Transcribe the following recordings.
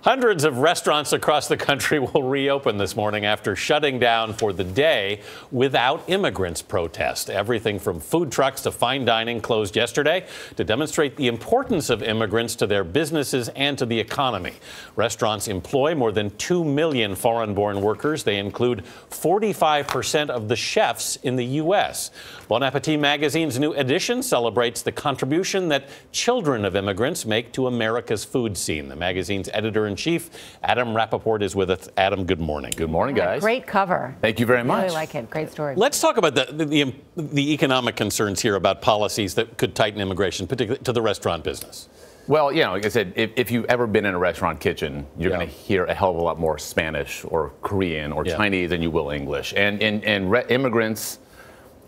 Hundreds of restaurants across the country will reopen this morning after shutting down for the day Without Immigrants protest. Everything from food trucks to fine dining closed yesterday to demonstrate the importance of immigrants to their businesses and to the economy. Restaurants employ more than 2 million foreign-born workers. They include 45% of the chefs in the U.S. Bon Appétit magazine's new edition celebrates the contribution that children of immigrants make to America's food scene. The magazine's editor-in-chief, Adam Rapoport, is with us. Adam, good morning. Good morning, guys. Great cover. Thank you very much. I really like it. Great story. Let's talk about the economic concerns here about policies that could tighten immigration, particularly to the restaurant business. Well, you know, like I said, if you've ever been in a restaurant kitchen, you're going to hear a hell of a lot more Spanish or Korean or Chinese than you will English. And immigrants,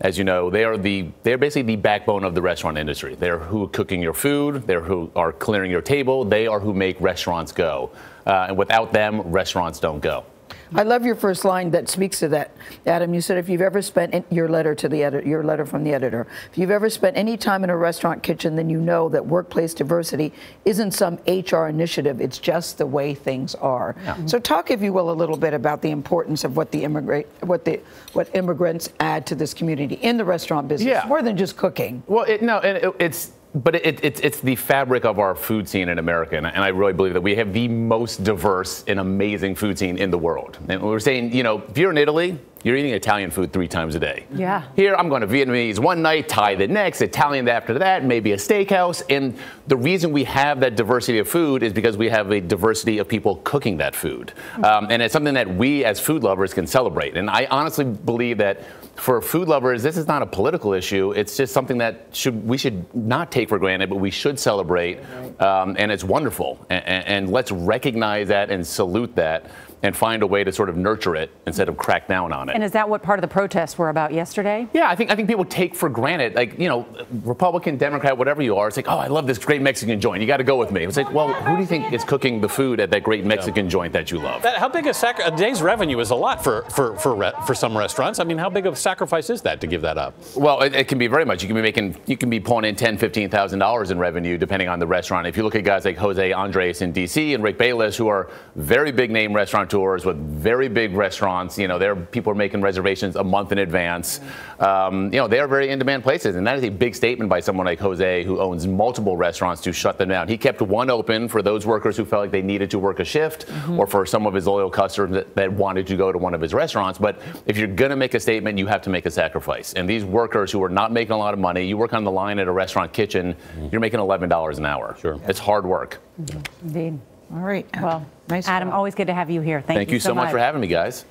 as you know, they're basically the backbone of the restaurant industry. They're who are cooking your food. They're who are clearing your table. They are who make restaurants go. And without them, restaurants don't go. I love your first line that speaks to that, Adam. You said if you've ever spent your letter to the editor, your letter from the editor, if you've ever spent any time in a restaurant kitchen, then you know that workplace diversity isn't some HR initiative. It's just the way things are. Yeah. So talk, if you will, a little bit about the importance of what immigrants add to this community in the restaurant business, more than just cooking. Well, it's the fabric of our food scene in America, and I really believe that we have the most diverse and amazing food scene in the world. And we're saying, you know, if you're in Italy, you're eating Italian food 3 times a day. Yeah. Here, I'm going to Vietnamese one night, Thai the next, Italian after that, maybe a steakhouse. And the reason we have that diversity of food is because we have a diversity of people cooking that food. And it's something that we as food lovers can celebrate. And I honestly believe that for food lovers, this is not a political issue. It's just something that we should not take for granted, but we should celebrate. And it's wonderful. And let's recognize that and salute that and find a way to sort of nurture it instead of crack down on it. And is that what part of the protests were about yesterday? Yeah, I think people take for granted, like, you know, Republican, Democrat, whatever you are, it's like, oh, I love this great Mexican joint. You got to go with me. It's like, well, who do you think is cooking the food at that great Mexican joint that you love? How big a day's revenue is a lot for some restaurants. I mean, how big of a sacrifice is that to give that up? Well, it can be very much. You can be pulling in $10,000, $15,000 in revenue depending on the restaurant. If you look at guys like Jose Andres in D.C. and Rick Bayless, who are very big name restaurateurs with very big restaurants, you know, people are making reservations a month in advance. You know, they are very in-demand places, and that is a big statement by someone like Jose, who owns multiple restaurants, to shut them down. He kept one open for those workers who felt like they needed to work a shift, or for some of his loyal customers that wanted to go to one of his restaurants. But if you're going to make a statement, you have to make a sacrifice. And these workers who are not making a lot of money, you work on the line at a restaurant kitchen, you're making $11 an hour. Sure. It's hard work. Indeed. All right. Well, nice Adam, job. always good to have you here. Thank you so much for having me, guys.